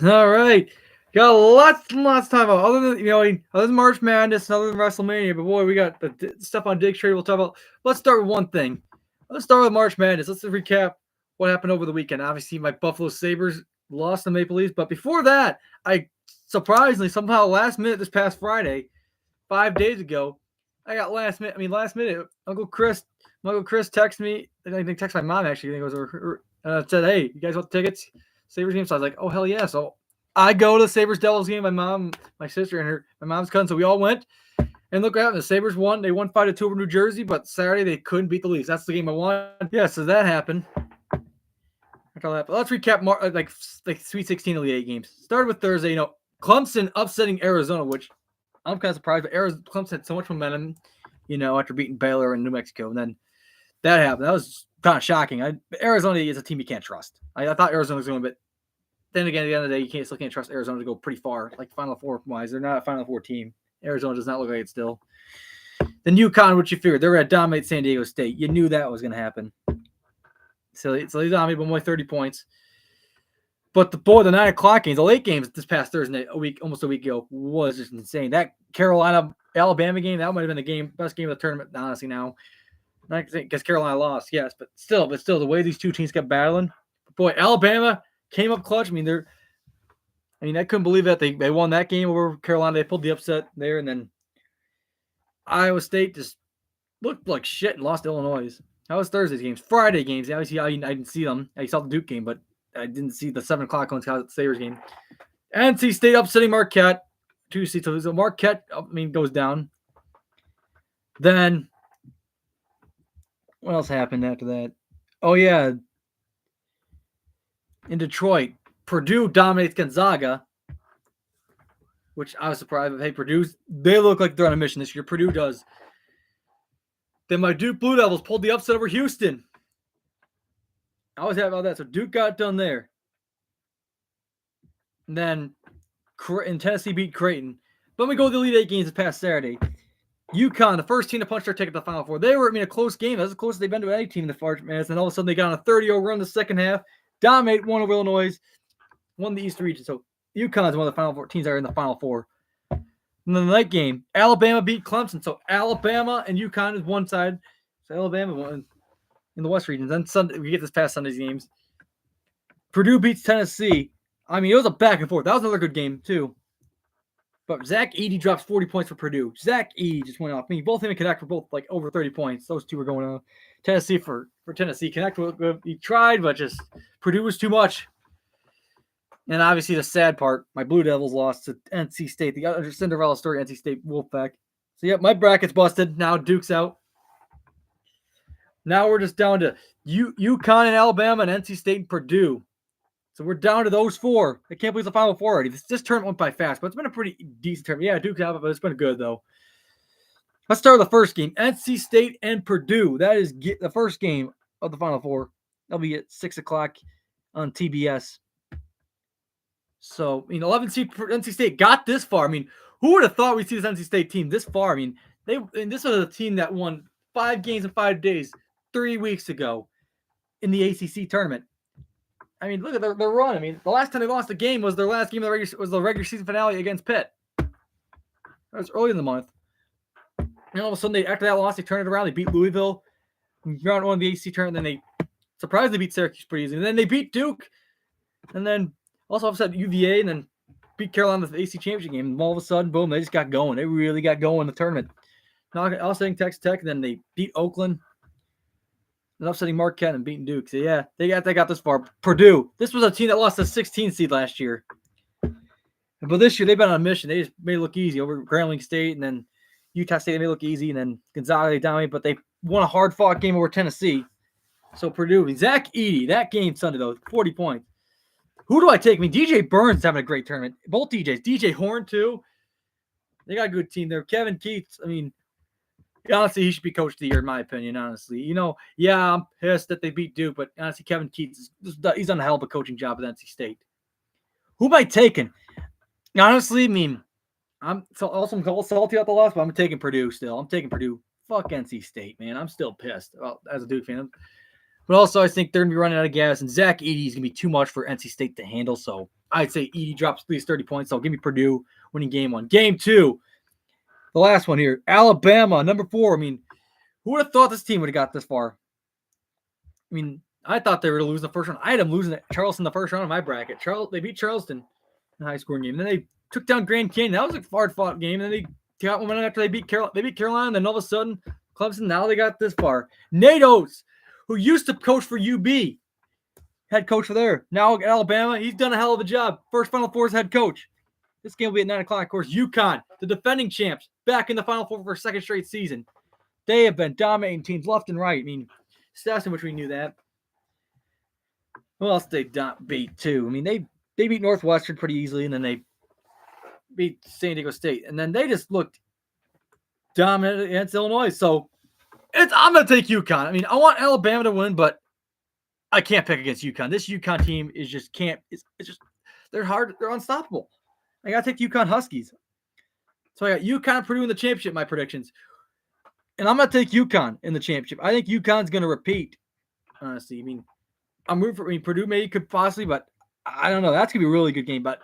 All right. Got lots and lots of time about other than other than March Madness and other than WrestleMania, but boy, we got the stuff on Dig Trade we'll talk about. Let's start with one thing. Let's start with March Madness. Let's recap what happened over the weekend. Obviously, my Buffalo Sabres lost the Maple Leafs, but before that, I surprisingly somehow last minute this past Friday, 5 days ago, I got last minute. Uncle Chris texted me. I think text my mom actually. I think it was said, "Hey, you guys want tickets? Sabres game." So I was like, "Oh hell yeah!" So I go to the Sabres Devils game. My mom, my sister, and my mom's cousin. So we all went. And look what happened. The Sabres won. They won 5-2 over New Jersey, but Saturday they couldn't beat the Leafs. That's the game I won. Yeah, so that happened. Let's recap like Sweet 16 Elite Eight games. Started with Thursday. Clemson upsetting Arizona, which I'm kind of surprised. But Clemson had so much momentum, after beating Baylor and New Mexico, and then that happened. That was kind of shocking. Arizona is a team you can't trust. I thought Arizona was going, but then again, at the end of the day, you still can't trust Arizona to go pretty far, like Final Four wise. They're not a Final Four team. Arizona does not look like it still. Then UConn, what you figured, they're going to dominate San Diego State. You knew that was going to happen. So they dominated by only 30 points. But the 9:00 games, the late games this past Thursday, almost a week ago, was just insane. That Carolina-Alabama game, that might have been the best game of the tournament, honestly, now. Not because Carolina lost, yes, but still, the way these two teams kept battling. Boy, Alabama came up clutch. I couldn't believe that they won that game over Carolina. They pulled the upset there, and then Iowa State just looked like shit and lost to Illinois. That was Thursday's games. Friday games, obviously I didn't see them. I saw the Duke game, but I didn't see the 7:00 on Sabres game. NC State upsetting Marquette. 2 seats. So Marquette, goes down. Then what else happened after that? Oh yeah, in Detroit, Purdue dominates Gonzaga, which I was surprised. Hey, they look like they're on a mission this year. Purdue does. Then my Duke Blue Devils pulled the upset over Houston. I was happy about that. So Duke got done there. And then Tennessee beat Creighton. But we go to the Elite Eight games this past Saturday. UConn, the first team to punch their ticket to the Final Four. They were, a close game. That's the closest they've been to any team in the March Madness. And all of a sudden, they got on a 30-0 run in the second half. Dominate one over Illinois. Won the Eastern region. So UConn is one of the Final Four teams that are in the Final Four. And then the night game, Alabama beat Clemson. So Alabama and UConn is one side. So Alabama won in the West region. Then Sunday, we get this past Sunday's games. Purdue beats Tennessee. It was a back and forth. That was another good game, too. But Zach Edey drops 40 points for Purdue. Zach Edey just went off. Both him and Connect were both like over 30 points. Those two were going on. Tennessee for Tennessee. Connect, he tried, but just Purdue was too much. And obviously the sad part, my Blue Devils lost to NC State. The other Cinderella story, NC State Wolfpack. So, yep, my bracket's busted. Now Duke's out. Now we're just down to UConn and Alabama and NC State and Purdue. So we're down to those four. I can't believe the Final Four already. This tournament went by fast, but it's been a pretty decent tournament. Yeah, Duke's out, but it's been good, though. Let's start with the first game. NC State and Purdue. That is the first game of the Final Four. That'll be at 6 o'clock on TBS. So, 11 seed NC State got this far. Who would have thought we'd see this NC State team this far? This was a team that won 5 games in 5 days 3 weeks ago in the ACC tournament. Look at their run. The last time they lost a game was their last game of the regular season finale against Pitt. That was early in the month. And all of a sudden, after that loss, they turned it around. They beat Louisville. Round 1 of the ACC tournament. And then they surprisingly beat Syracuse pretty easy. And then they beat Duke. And then also upset UVA. And then beat Carolina in the ACC championship game. And all of a sudden, boom, they just got going. They really got going in the tournament. Now, upsetting Texas Tech. And then they beat Oakland. And upsetting Marquette and beating Duke. So, yeah, they got this far. Purdue. This was a team that lost the 16th seed last year. But this year, they've been on a mission. They just made it look easy over Grambling State. And then Utah State, they made it look easy. And then Gonzaga, they dominated. But they won a hard-fought game over Tennessee. So, Purdue. Zach Edey, that game Sunday, though, 40 points. Who do I take? DJ Burns is having a great tournament. Both DJs. DJ Horn, too. They got a good team there. Kevin Keats, honestly, he should be coach of the year, in my opinion, honestly. Yeah, I'm pissed that they beat Duke, but honestly, Kevin Keats, he's done a hell of a coaching job at NC State. Who am I taking? Honestly, I'm also salty about the loss, but I'm taking Purdue still. I'm taking Purdue. Fuck NC State, man. I'm still pissed as a Duke fan. But also, I think they're going to be running out of gas, and Zach Edey is going to be too much for NC State to handle, so I'd say Edey drops at least 30 points. So give me Purdue winning game 1. Game 2, the last one here, Alabama, number 4. I mean, who would have thought this team would have got this far? I mean, I thought they were going to lose the first round. I had them losing Charleston the first round of my bracket. They beat Charleston in a high-scoring game. Then they took down Grand Canyon. That was a hard-fought game. And then they got one after they beat Carolina. And then all of a sudden, Clemson, now they got this far. Nate Oates, who used to coach for UB, head coach for there. Now at Alabama, he's done a hell of a job. First Final Four as head coach. This game will be at 9 o'clock. Of course, UConn, the defending champs, back in the Final Four for a second straight season. They have been dominating teams left and right. I mean, stats in which we knew that. Who else did they beat, too? I mean, they beat Northwestern pretty easily, and then they beat San Diego State. And then they just looked dominant against Illinois. So I'm going to take UConn. I mean, I want Alabama to win, but I can't pick against UConn. This UConn team is just can't. It's just they're hard. They're unstoppable. I got to take UConn Huskies. So I got UConn, Purdue in the championship, my predictions. And I'm going to take UConn in the championship. I think UConn's going to repeat, honestly. I mean, I'm rooting for Purdue maybe could possibly, but I don't know. That's going to be a really good game. But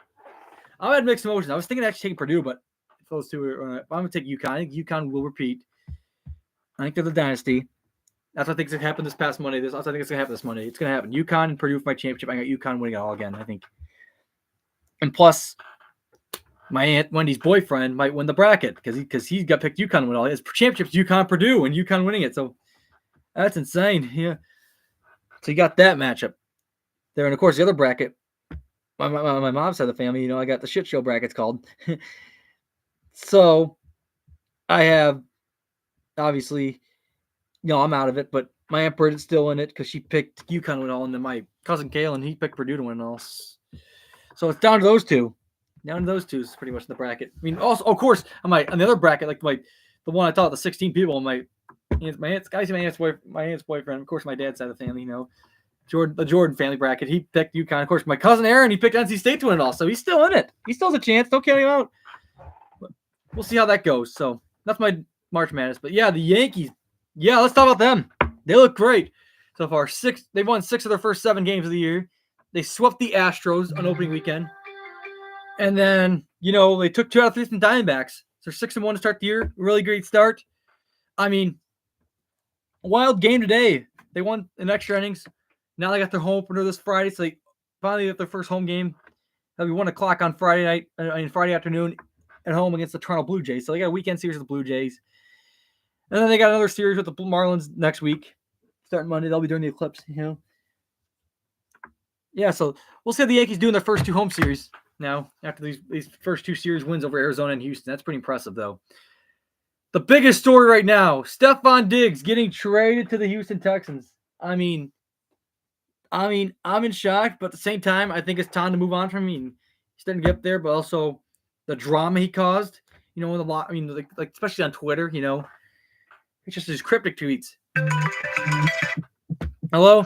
I had mixed emotions. I was thinking actually taking Purdue, but if those two are, I'm going to take UConn. I think UConn will repeat. I think they're the dynasty. That's what I think is going to happen this past Monday. That's what I think it's going to happen this Monday. It's going to happen. UConn and Purdue for my championship. I got UConn winning it all again, I think. And plus, my Aunt Wendy's boyfriend might win the bracket because he got picked UConn to win all his championships. UConn, Purdue, and UConn winning it. So that's insane. Yeah. So you got that matchup there, and of course the other bracket. My mom's side of the family, I got the shit show brackets called. So I have obviously, I'm out of it, but my Aunt Britta's still in it because she picked UConn to win all, and then my cousin Kalen, he picked Purdue to win all. So it's down to those two. Down to those two is pretty much the bracket. I mean, also, of course, on the other bracket, like the one I thought the 16 people, my aunt's boyfriend, of course, my dad's side of the family, the Jordan family bracket. He picked UConn. Of course, my cousin Aaron, he picked NC State to win it all, so he's still in it. He still has a chance. Don't count him out. But we'll see how that goes. So that's my March Madness. But yeah, the Yankees. Yeah, let's talk about them. They look great so far. They've won 6 of their first 7 games of the year. They swept the Astros on opening weekend. And then, they took 2 out of 3 from Diamondbacks. So 6-1 to start the year. Really great start. I mean, wild game today. They won in extra innings. Now they got their home opener this Friday. So they finally got their first home game. That'll be 1 o'clock on Friday afternoon at home against the Toronto Blue Jays. So they got a weekend series with the Blue Jays. And then they got another series with the Marlins next week. Starting Monday. They'll be during the eclipse, Yeah, so we'll see how the Yankees do in their first 2 home series. Now, after these first 2 series wins over Arizona and Houston. That's pretty impressive, though. The biggest story right now, Stephon Diggs getting traded to the Houston Texans. I mean, I'm in shock, but at the same time, I think it's time to move on from him. He's starting to get up there, but also the drama he caused, especially on Twitter, it's just his cryptic tweets. Hello?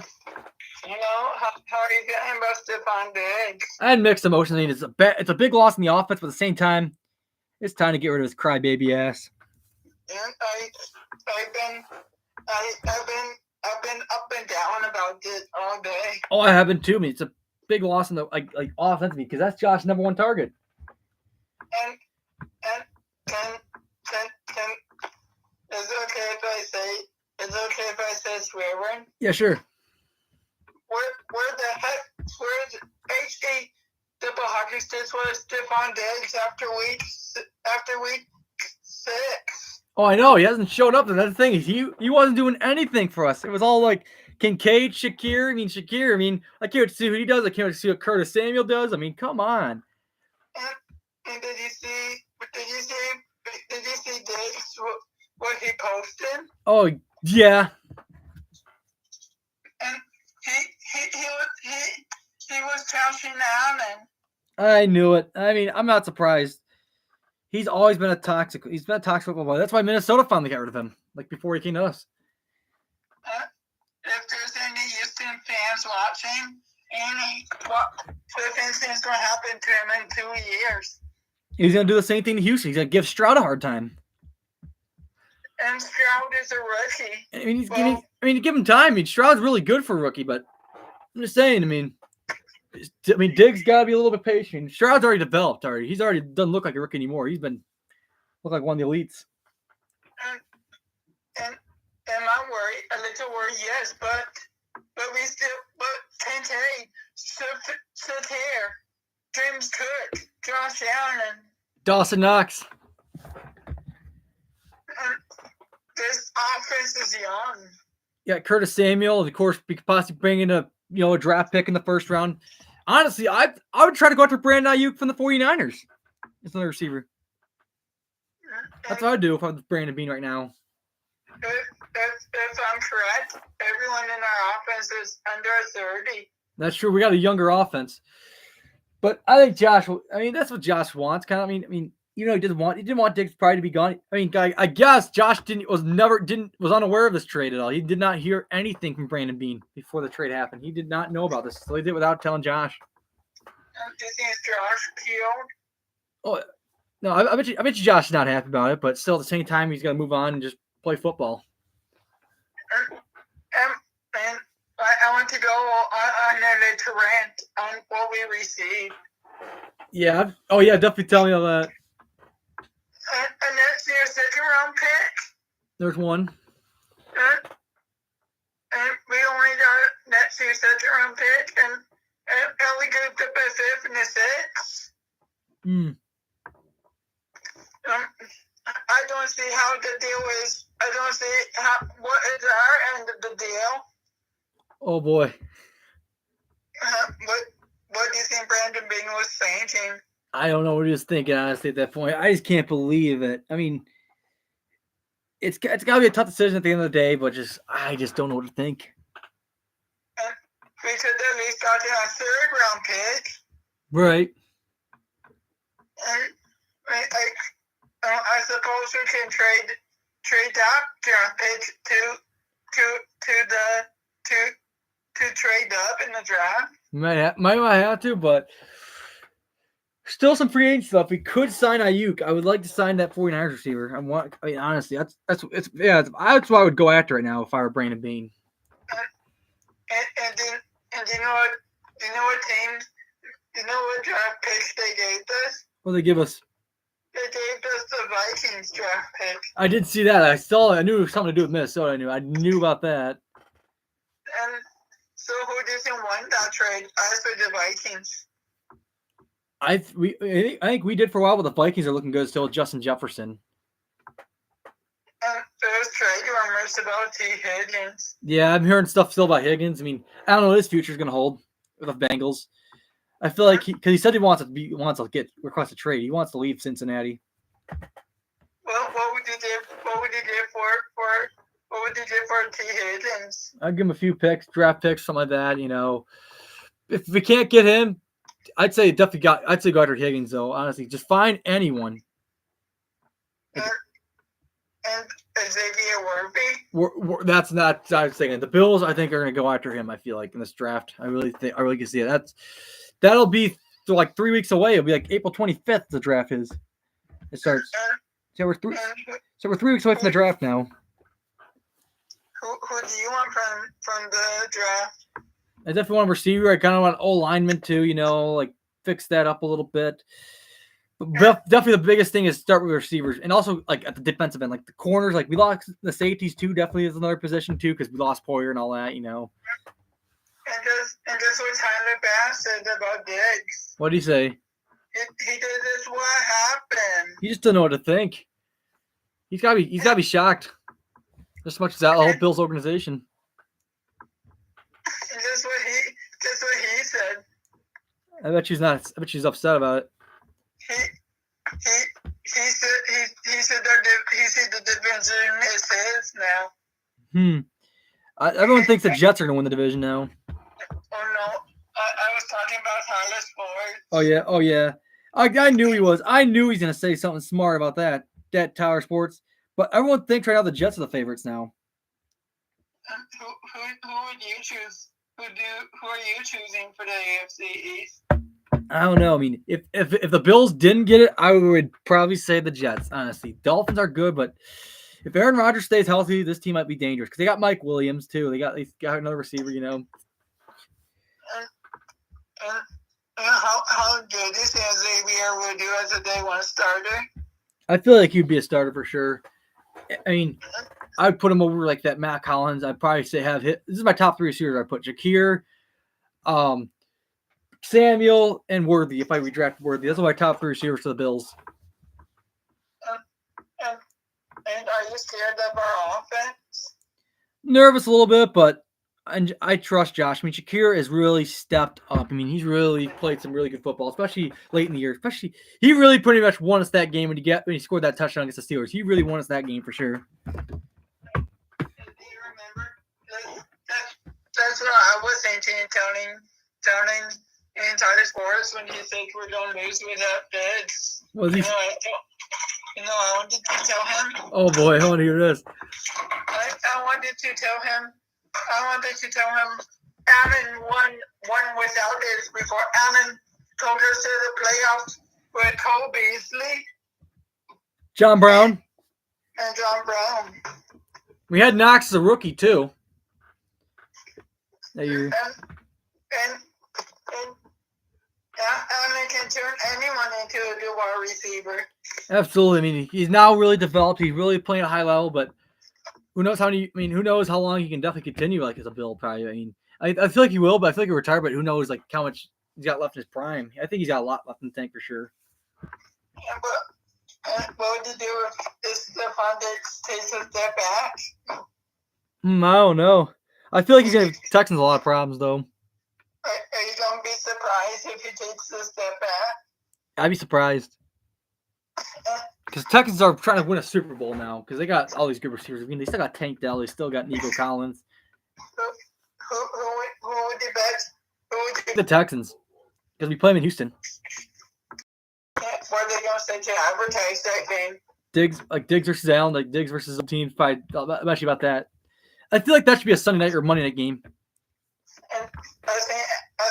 How are you feeling about Stephon Diggs? I had mixed emotions. I mean, it's a big loss in the offense, but at the same time, it's time to get rid of his crybaby ass. And I've been up and down about it all day. Oh, I have been too. I mean, it's a big loss in the offensively because that's Josh's number 1 target. And is it okay if I say swear word? Yeah, sure. Where the heck? Where's HD Dipple Hockey Sticks was Stephon Diggs after week 6? Oh, I know. He hasn't showed up. That's the thing. He wasn't doing anything for us. It was all like Kincaid, Shakir. I can't wait to see what he does. I can't wait to see what Curtis Samuel does. I mean, come on. And did you see Diggs what he posted? Oh yeah. And he was trashing Allen. I knew it. I mean, I'm not surprised. He's always been a toxic football player. That's why Minnesota finally got rid of him, before he came to us. If there's any Houston fans watching, what is going to happen to him in 2 years? He's going to do the same thing to Houston. He's going to give Stroud a hard time. And Stroud is a rookie. Give him time. I mean, Stroud's really good for a rookie, but I'm just saying, I mean, Diggs got to be a little bit patient. Stroud's already developed already. He's already doesn't look like a rookie anymore. He's been look like one of the elites. And am I worried? A little worried, yes, but Tanteri, Soter, James Cook, Josh Allen, Dawson Knox. This offense is young. Yeah, Curtis Samuel, of course, we could possibly bring in a draft pick in the first round. Honestly, I would try to go after Brandon Ayuk from the 49ers. It's another receiver. That's what I'd do if I was Brandon Bean right now. If I'm correct, everyone in our offense is under 30. That's true. We got a younger offense. But I think Josh, that's what Josh wants. Kind of, I mean, even though he didn't want Diggs probably to be gone. I mean, I guess Josh was unaware of this trade at all. He did not hear anything from Brandon Bean before the trade happened. He did not know about this, so he did it without telling Josh. Do you think Josh peeled? Oh no, I bet you Josh is not happy about it, but still at the same time he's gonna move on and just play football. And I want to go on to rant on what we received. Yeah. Oh yeah, definitely tell me all that. And that's your second round pick. There's one. And we only got next year's second round pick, and we got the fifth and the sixth. I don't see how the deal is. I don't see what is our end of the deal. Oh boy. What do you think Brandon Bean was thinking? I don't know what he was thinking, honestly, at that point. I just can't believe it. I mean, it's got to be a tough decision at the end of the day, but I just don't know what to think. And we could at least got a third round pick. Right. And I suppose we can trade that draft pick to trade up in the draft. Might have to, but still some free agent stuff. We could sign Ayuk. I would like to sign that 49ers receiver. Honestly, that's what I would go after right now if I were Brandon Bean. And do you know what draft picks they gave us? What did they give us? They gave us the Vikings draft pick. I did see that. I saw it. I knew it was something to do with Minnesota. I knew about that. And so who doesn't want that trade? Us or the Vikings? I think we did for a while, but the Vikings are looking good still with Justin Jefferson. And there's trade rumors about T. Higgins. Yeah, I'm hearing stuff still about Higgins. I mean, I don't know what his future is going to hold with the Bengals. I feel like because he said he wants to request a trade. He wants to leave Cincinnati. Well, what would you do for T. Higgins? I'd give him a few picks, draft picks, something like that. If we can't get him, I'd say go after Higgins though. Honestly, just find anyone. And Xavier Worthy? That's not. I was thinking the Bills. I think are going to go after him. I feel like in this draft. I really can see it. That'll be like 3 weeks away. It'll be like April 25th. The draft is. It starts. So we're 3 weeks away from the draft now. Who do you want from the draft? I definitely want a receiver. I kind of want O lineman too. Like fix that up a little bit. But definitely the biggest thing is start with receivers, and also like at the defensive end, like the corners. Like we lost the safeties too. Definitely is another position too because we lost Poyer and all that. And just what Tyler Bass said about Diggs. What did he say? He did this. What happened? He just doesn't know what to think. He's gotta be shocked. Just as much as that whole Bills organization. Just what he said. I bet she's upset about it. He said the division is his now. Everyone thinks the Jets are gonna win the division now. Oh no, I was talking about Tyler Sports. Oh yeah. I knew he was. I knew he's gonna say something smart about that Tyler Sports. But everyone thinks right now the Jets are the favorites now. Who would you choose? Who are you choosing for the AFC East? I don't know. I mean, if the Bills didn't get it, I would probably say the Jets. Honestly, Dolphins are good, but if Aaron Rodgers stays healthy, this team might be dangerous because they got Mike Williams too. They got another receiver. And how good do you think Xavier would do as a day one starter? I feel like he'd be a starter for sure. I mean, I'd put him over like that Matt Collins. I'd probably say have hit. This is my top 3 receivers. I put Shakir, Samuel, and Worthy. If I redraft Worthy, those are my top 3 receivers for the Bills. And are you scared of our offense? Nervous a little bit, but I trust Josh. I mean, Shakir has really stepped up. I mean, he's really played some really good football, especially late in the year. Especially, he really pretty much won us that game when he scored that touchdown against the Steelers. He really won us that game for sure. Do you remember? That's what I was thinking, telling Insider Sports when he said we're going to lose without bids. Was he? I wanted to tell him. Oh boy, I want to hear this. I wanted to tell him. Allen won without this before Allen told us to the playoffs with Cole Beasley. John Brown. And John Brown. We had Knox as a rookie too. That year. And Allen can turn anyone into a good wide receiver. Absolutely. I mean, he's now really developed. He's really playing at a high level, but who knows who knows how long he can definitely continue like as a Bill probably. I mean, I feel like he will, but I feel like he'll retire, but who knows like how much he's got left in his prime. I think he's got a lot left in the tank for sure. Yeah, but what would you do if Stephon Diggs takes a step back? I don't know. I feel like he's going to give Texans a lot of problems, though. Are you going to be surprised if he takes a step back? I'd be surprised. Because Texans are trying to win a Super Bowl now because they got all these good receivers. I mean, they still got Tank Dell. They still got Nico Collins. Who would you bet? The Texans. Because we play them in Houston. What are they going to say to advertise that game? Diggs versus Allen, like Diggs versus some teams. Probably, I'm actually about that. I feel like that should be a Sunday night or Monday night game. And I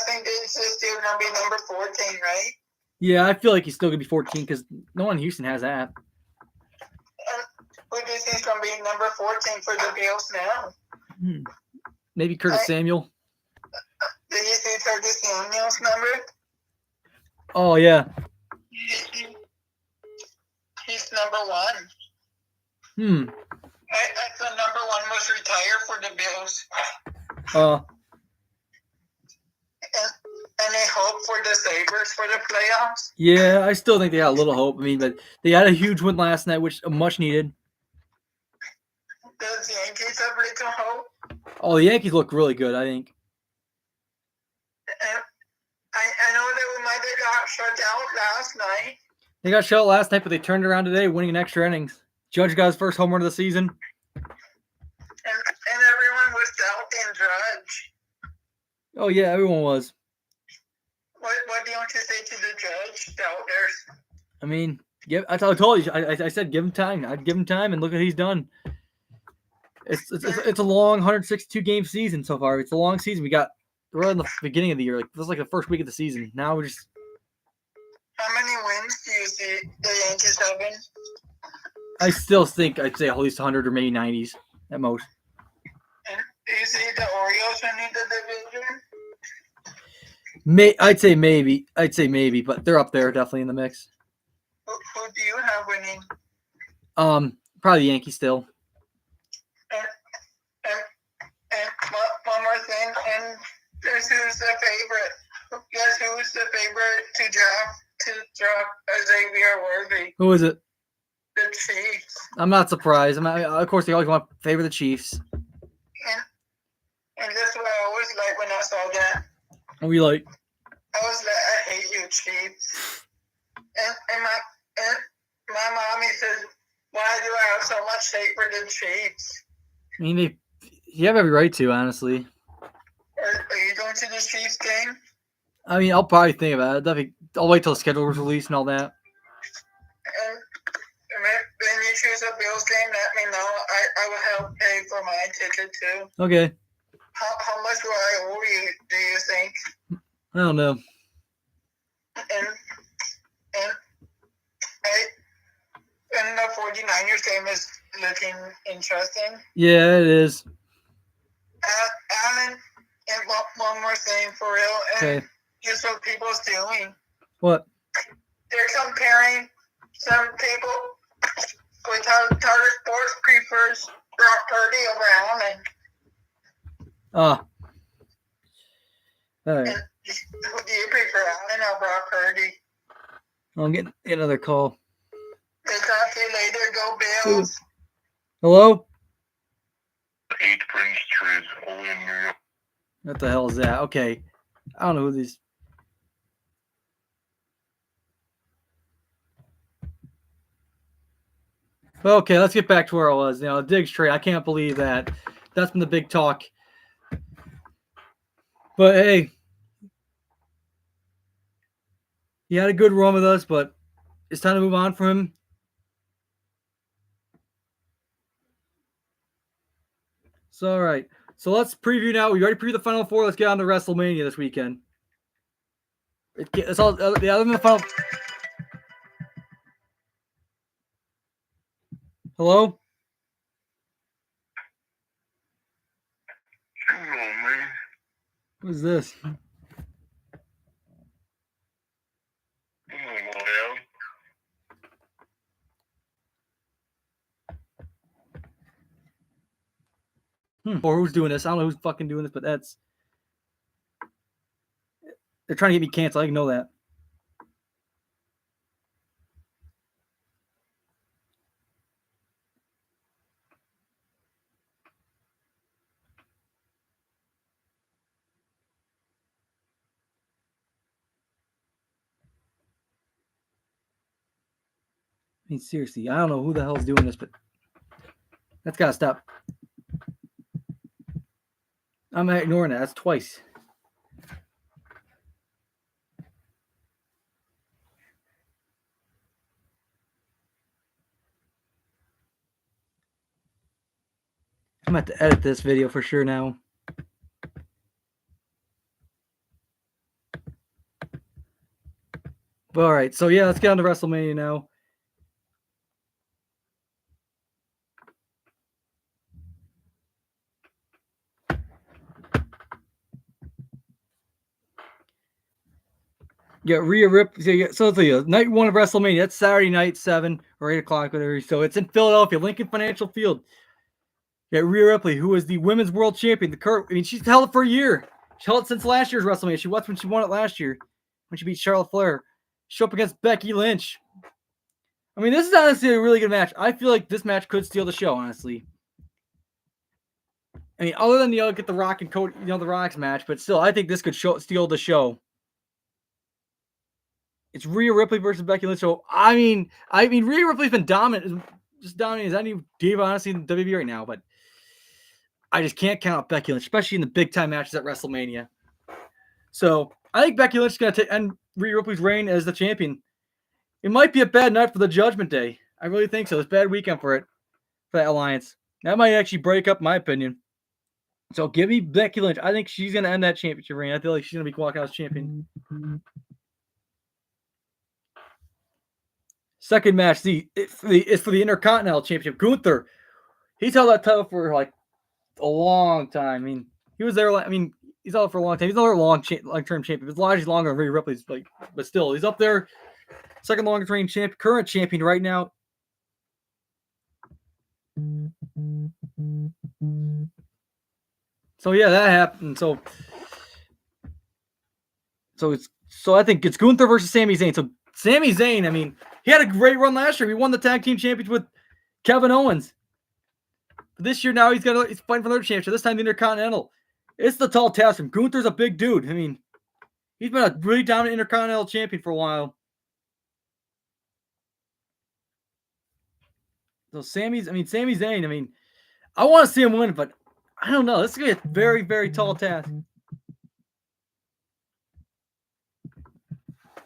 think Diggs is still going to be number 14, right? Yeah, I feel like he's still going to be 14 because no one in Houston has that. And who do you think is going to be number 14 for the Bills now? Maybe Curtis Samuel. Do you see Curtis Samuel's number? Oh, yeah. He's number 1. I thought number 1 was retired for the Bills. Any hope for the Sabres for the playoffs? Yeah, I still think they got a little hope. I mean, but they had a huge win last night, which much needed. Does the Yankees have little hope? Oh, the Yankees look really good, I think. I know that we might have got shut out last night. They got shut out last night, but they turned around today, winning in extra innings. Judge got his first home run of the season. And everyone was doubting Judge. Oh, yeah, everyone was. What do you want to say to the Judge doubters? I mean, I told you. I said give him time. I'd give him time, and look what he's done. It's a long 162 game season so far. It's a long season. We're in the beginning of the year. Like this is like the first week of the season. Now we're just. How many wins do you see the Yankees having? I still think I'd say at least 100 or maybe 90s at most. And do you see the Orioles winning the division? I'd say maybe, but they're up there definitely in the mix. Who do you have winning? Probably the Yankees still. And one more thing, and guess who's the favorite? Guess who's the favorite to draft Xavier Worthy? Who is it? The Chiefs. I'm not surprised. Of course, they always want to favor the Chiefs. And that's what I always like when I saw that. What were you like? I was like, I hate you, Chiefs. And my mommy says, why do I have so much hate for the Chiefs? I mean, you have every right to, honestly. Are you going to the Chiefs game? I mean, I'll probably think about it. I'll wait till the schedule was released and all that. And when you choose a Bills game, let me know. I will help pay for my ticket too. Okay. How much will I owe you, do you think? I don't know. And the 49ers game is looking interesting. Yeah, it is. Alan, and one more thing for real. And Okay. Is what people's doing. What? They're comparing some people with how Tartar Sports prefers Brock Purdy over Allen. All right. And who do you prefer, Allen or Brock Purdy? I'm getting another call. They talk to you later. Go Bills. Hello? 8 Prince Trees, only in New York. What the hell is that? Okay. I don't know who these. Okay, let's get back to where I was. You know, Diggs trade. I can't believe that. That's been the big talk. But hey, he had a good run with us, but it's time to move on from him. So, all right. So let's preview now. We already previewed the Final Four. Let's get on to WrestleMania this weekend. It's all the other than the Final. Hello? Hello, man. Who's this? Hello, Or who's doing this? I don't know who's fucking doing this, but that's. They're trying to get me canceled. I can know that. I mean, seriously, I don't know who the hell's doing this, but that's gotta stop. I'm ignoring that. That's twice. I'm gonna have to edit this video for sure now. But all right, so yeah, let's get on to WrestleMania now. Yeah, Rhea Ripley. So it's night one of WrestleMania. That's Saturday night, 7 or 8 o'clock, whatever. So it's in Philadelphia, Lincoln Financial Field. Yeah, Rhea Ripley, who is the women's world champion. She's held it for a year. She held it since last year's WrestleMania. She was when she won it last year, when she beat Charlotte Flair. She up against Becky Lynch. I mean, this is honestly a really good match. I feel like this match could steal the show, honestly. I mean, other than get the Rock and Cody, the Rock's match, but still, I think this could steal the show. It's Rhea Ripley versus Becky Lynch. So I mean, Rhea Ripley's been dominant, just dominant as any diva, honestly, in WWE right now. But I just can't count out Becky Lynch, especially in the big time matches at WrestleMania. So I think Becky Lynch is going to end Rhea Ripley's reign as the champion. It might be a bad night for the Judgment Day. I really think so. It's a bad weekend for that alliance. That might actually break up, in my opinion. So give me Becky Lynch. I think she's going to end that championship reign. I feel like she's going to be walking out as champion. Second match, it's for the Intercontinental Championship. Gunther, he's held that title for like a long time. I mean, he was there. He's held it for a long time. He's another long-term champion. It's largely longer than Rhea Ripley's, but still, he's up there. Second longest-reigning champion, current champion right now. So yeah, that happened. So I think it's Gunther versus Sami Zayn. So Sami Zayn, I mean, he had a great run last year. He won the tag team championship with Kevin Owens. This year now he's fighting for another championship. This time the Intercontinental. It's the tall task. And Gunther's a big dude. I mean, he's been a really dominant Intercontinental champion for a while. So Sami Zayn, I mean, I want to see him win, but I don't know. This is going to be a very, very tall task.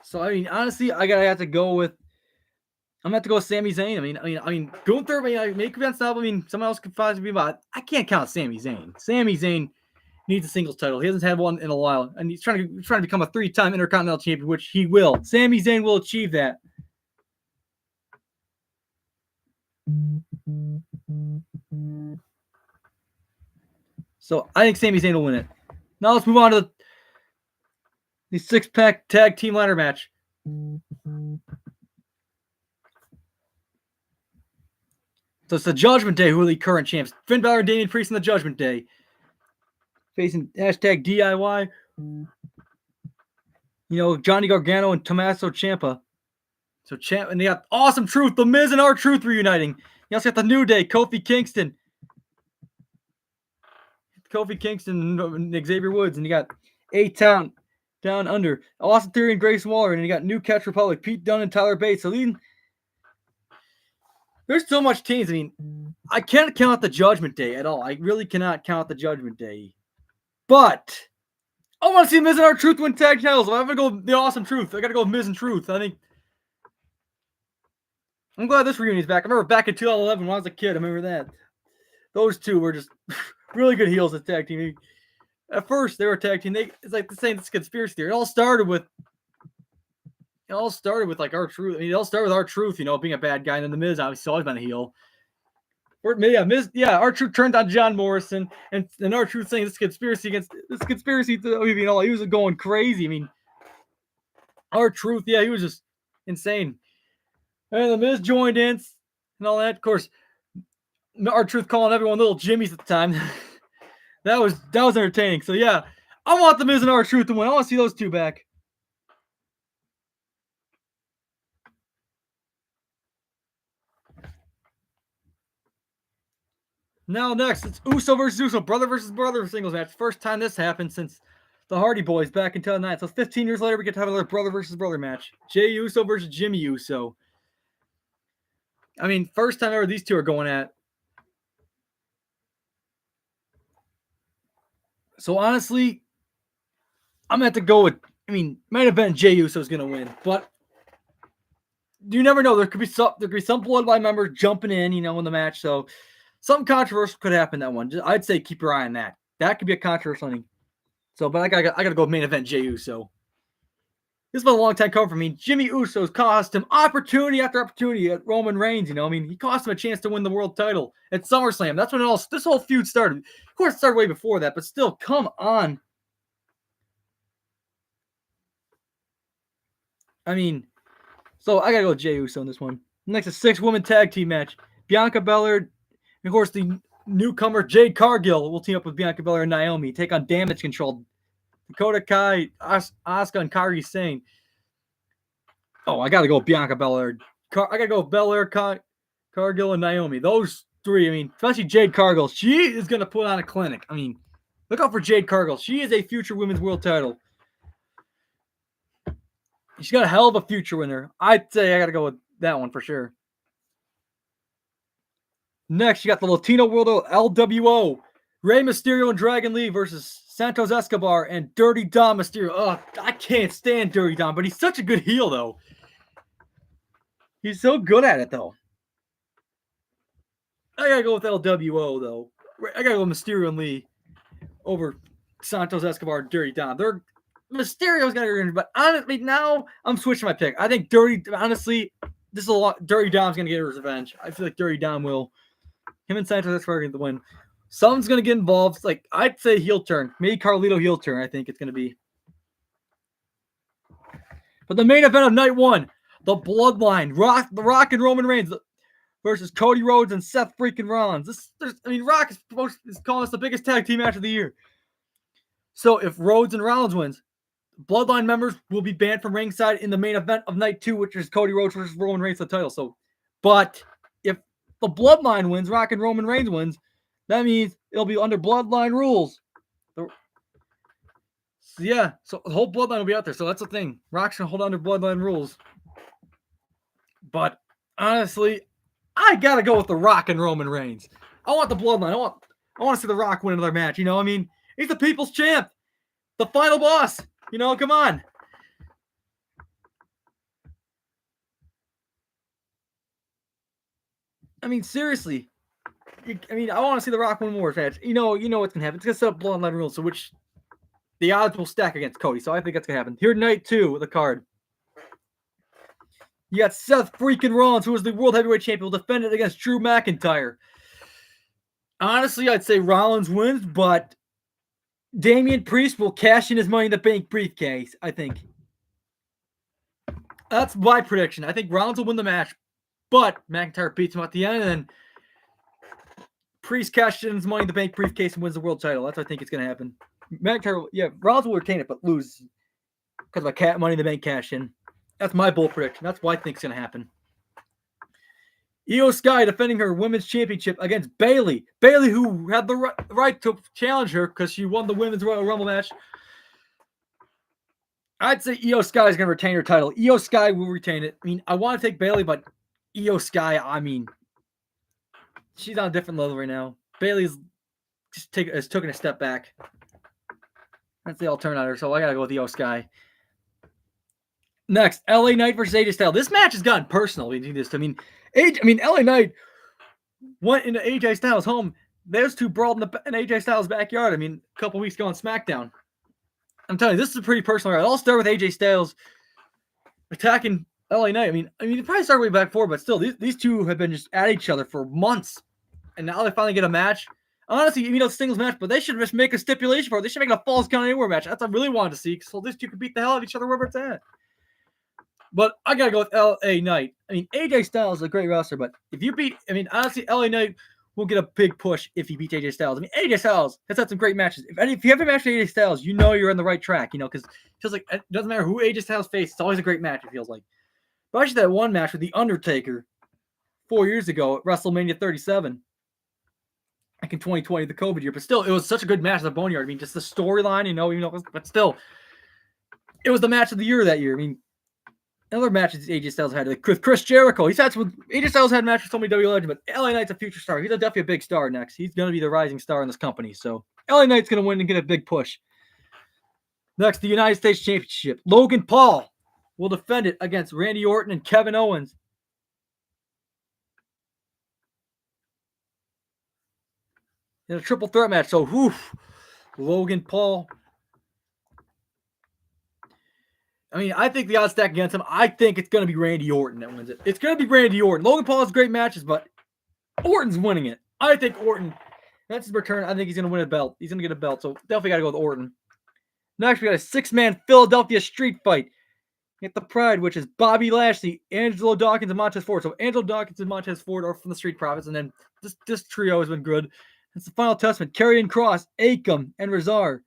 So, I mean, honestly, I'm going to have to go with Sami Zayn. I mean, Gunther, make events up. I mean, someone else could possibly be about. I can't count Sami Zayn. Sami Zayn needs a singles title. He hasn't had one in a while, and he's trying to become a 3-time Intercontinental champion, which he will. Sami Zayn will achieve that. So I think Sami Zayn will win it. Now let's move on to The 6-pack tag team ladder match. So it's the Judgment Day who are the current champs. Finn Balor and Damian Priest in the Judgment Day. Facing hashtag DIY. Johnny Gargano and Tommaso Ciampa. So and they got Awesome Truth, The Miz and R-Truth reuniting. You also got the New Day, Kofi Kingston and Xavier Woods. And you got A-Town Down Under, Austin Theory and Grace Waller. And you got New Catch Republic, Pete Dunne and Tyler Bates. So there's so much teams. I mean, I can't count the Judgment Day at all. I really cannot count the Judgment Day. But I want to see Miz and R-Truth win tag titles. If I'm going to go the Awesome Truth, I got to go with Miz and Truth. I think I'm glad this reunion's back. I remember back in 2011 when I was a kid. I remember that. Those two were just really good heels as tag team. At first, they were a tag team. It's like saying this conspiracy theory. It all started with like R-Truth. I mean, it all started with R-Truth, being a bad guy, and then the Miz obviously always been a heel. R-Truth turned on John Morrison, and R-Truth saying this conspiracy. He was going crazy. I mean, R-Truth, he was just insane. And the Miz joined in and all that. Of course, R-Truth calling everyone little Jimmies at the time. that was entertaining. So yeah, I want the Miz and R-Truth to win. I want to see those two back. Now next, it's Uso versus Uso, brother versus brother singles match. First time this happened since the Hardy Boys back in 2009. So 15 years later, we get to have another brother versus brother match. Jey Uso versus Jimmy Uso. I mean, first time ever these two are going at. So honestly, I'm going to have to go with, main event Jey Uso is going to win. But you never know. There could be some Bloodline members jumping in, in the match. So something controversial could happen that one. I'd say keep your eye on that. That could be a controversial thing. So, but I got to go with main event Jey Uso. This has been a long time coming for me. Jimmy Uso's cost him opportunity after opportunity at Roman Reigns. He cost him a chance to win the world title at SummerSlam. That's when this whole feud started. Of course, it started way before that, but still, come on. So I got to go with Jey Uso in this one. Next, a 6-woman tag team match. Bianca Belair, and of course, the newcomer Jade Cargill will team up with Bianca Belair and Naomi. Take on Damage Control. Dakota Kai, Asuka, and Kairi Sane. Oh, I got to go Bianca Belair. I got to go Belair, Cargill, and Naomi. Those three, especially Jade Cargill. She is going to put on a clinic. Look out for Jade Cargill. She is a future women's world title. She's got a hell of a future winner. I'd say I got to go with that one for sure. Next, you got the Latino World LWO. Rey Mysterio and Dragon Lee versus Santos Escobar and Dirty Dom Mysterio. Oh, I can't stand Dirty Dom, but he's such a good heel, though. He's so good at it, though. I gotta go with LWO, though. I gotta go with Mysterio and Lee over Santos Escobar and Dirty Dom. Mysterio's gonna win, but honestly, now I'm switching my pick. I think Dirty Dom's gonna get his revenge. I feel like Dirty Dom will. Him and Santos Escobar are gonna win. Someone's going to get involved. Like, I'd say heel turn. Maybe Carlito heel turn, I think it's going to be. But the main event of night one, the Bloodline, The Rock and Roman Reigns versus Cody Rhodes and Seth freaking Rollins. Rock is calling this the biggest tag team match of the year. So if Rhodes and Rollins wins, Bloodline members will be banned from ringside in the main event of night two, which is Cody Rhodes versus Roman Reigns for the title. But if the Bloodline wins, Rock and Roman Reigns wins, that means it'll be under Bloodline rules. So the whole Bloodline will be out there. So that's the thing. Rock's going to hold under Bloodline rules. But honestly, I got to go with The Rock and Roman Reigns. I want the Bloodline. I want to see The Rock win another match. He's the people's champ. The final boss. Come on. Seriously. I want to see The Rock win more match. You know what's going to happen. It's going to set up Bloodline rules, so which the odds will stack against Cody. So I think that's going to happen. Here, night two of the card. You got Seth freaking Rollins, who was the World Heavyweight Champion, will defend it against Drew McIntyre. Honestly, I'd say Rollins wins, but Damian Priest will cash in his Money in the Bank briefcase, I think. That's my prediction. I think Rollins will win the match, but McIntyre beats him at the end, and then Priest cashes in his Money in the Bank briefcase and wins the world title. That's what I think is going to happen. McIntyre, yeah, Rollins will retain it, but lose because of a Money in the Bank cash in. That's my bold prediction. That's what I think is going to happen. Io Sky defending her women's championship against Bayley. Bayley, who had the right to challenge her because she won the women's Royal Rumble match. I'd say Io Sky is going to retain her title. Io Sky will retain it. I mean, I want to take Bayley, but Io Sky, I mean, she's on a different level right now. Bayley's just has taken a step back. That's the alternative, so I got to go with Io Sky. Next, LA Knight versus AJ Styles. This match has gotten personal. We do this. I mean, LA Knight went into AJ Styles' home. Those two brawled in AJ Styles' backyard. I mean, a couple weeks ago on SmackDown. I'm telling you, this is a pretty personal. It all started with AJ Styles attacking LA Knight. I mean, it probably started way back before, but still, these two have been just at each other for months, and now they finally get a match. Honestly, it's a singles match, but they should just make a stipulation for it. They should make it a Falls Count Anywhere match. That's what I really wanted to see, so these two could beat the hell out of each other wherever it's at. But I gotta go with LA Knight. I mean, AJ Styles is a great wrestler, but if you beat, honestly, LA Knight will get a big push if he beats AJ Styles. I mean, AJ Styles has had some great matches. If you have a match with AJ Styles, you're on the right track, because it feels like it doesn't matter who AJ Styles faces, it's always a great match, it feels like. But actually, that one match with The Undertaker 4 years ago at WrestleMania 37, like in 2020, the COVID year, but still, it was such a good match at the Boneyard. I mean, just the storyline, but still, it was the match of the year that year. I mean, other matches AJ Styles had with Chris Jericho. AJ Styles had matches with so many WWE legends, but LA Knight's a future star. He's definitely a big star next. He's going to be the rising star in this company. So LA Knight's going to win and get a big push. Next, the United States Championship. Logan Paul will defend it against Randy Orton and Kevin Owens. In a triple threat match. So, Logan Paul. I think the odds stack against him. I think it's going to be Randy Orton that wins it. It's going to be Randy Orton. Logan Paul has great matches, but Orton's winning it. I think Orton, that's his return. I think he's going to win a belt. He's going to get a belt, so definitely got to go with Orton. Next, we got a 6-man Philadelphia street fight. Get the Pride, which is Bobby Lashley, Angelo Dawkins, and Montez Ford. So Angelo Dawkins and Montez Ford are from the Street Profits, and then this trio has been good. It's the Final Testament. Karrion Kross, Akam, and Razar.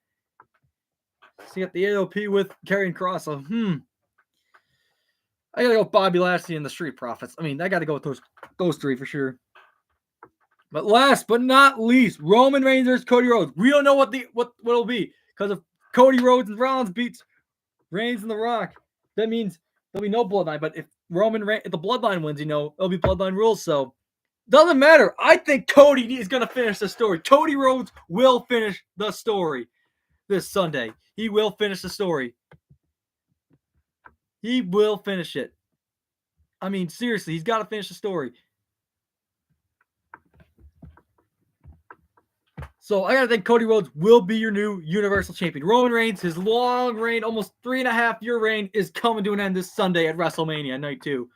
So you got the AOP with Karrion Kross. So, I gotta go with Bobby Lashley and the Street Profits. I gotta go with those three for sure. But last but not least, Roman Reigns versus Cody Rhodes. We don't know what it'll be because if Cody Rhodes and Rollins beats Reigns and The Rock, that means there'll be no bloodline. But if if the bloodline wins, it'll be bloodline rules. So doesn't matter. I think Cody is gonna finish the story. Cody Rhodes will finish the story this Sunday. He will finish the story. He will finish it. Seriously, he's got to finish the story. So I got to think Cody Rhodes will be your new Universal Champion. Roman Reigns, his long reign, almost 3.5-year reign, is coming to an end this Sunday at WrestleMania Night 2.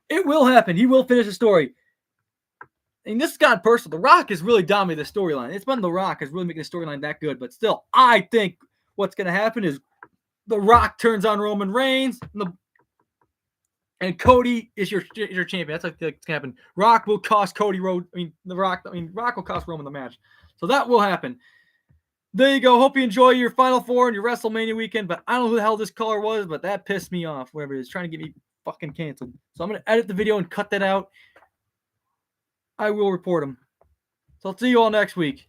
It will happen. He will finish the story. And this has gotten personal. The Rock has really dominated the storyline. It's been The Rock is really making the storyline that good. But still, I think what's going to happen is The Rock turns on Roman Reigns, and Cody is your champion. That's what I think it's going to happen. Rock will cost Cody Rhodes. Rock will cost Roman the match. So that will happen. There you go. Hope you enjoy your Final Four and your WrestleMania weekend. But I don't know who the hell this caller was, but that pissed me off. Whatever it is, trying to get me fucking canceled. So I'm going to edit the video and cut that out. I will report him. So I'll see you all next week.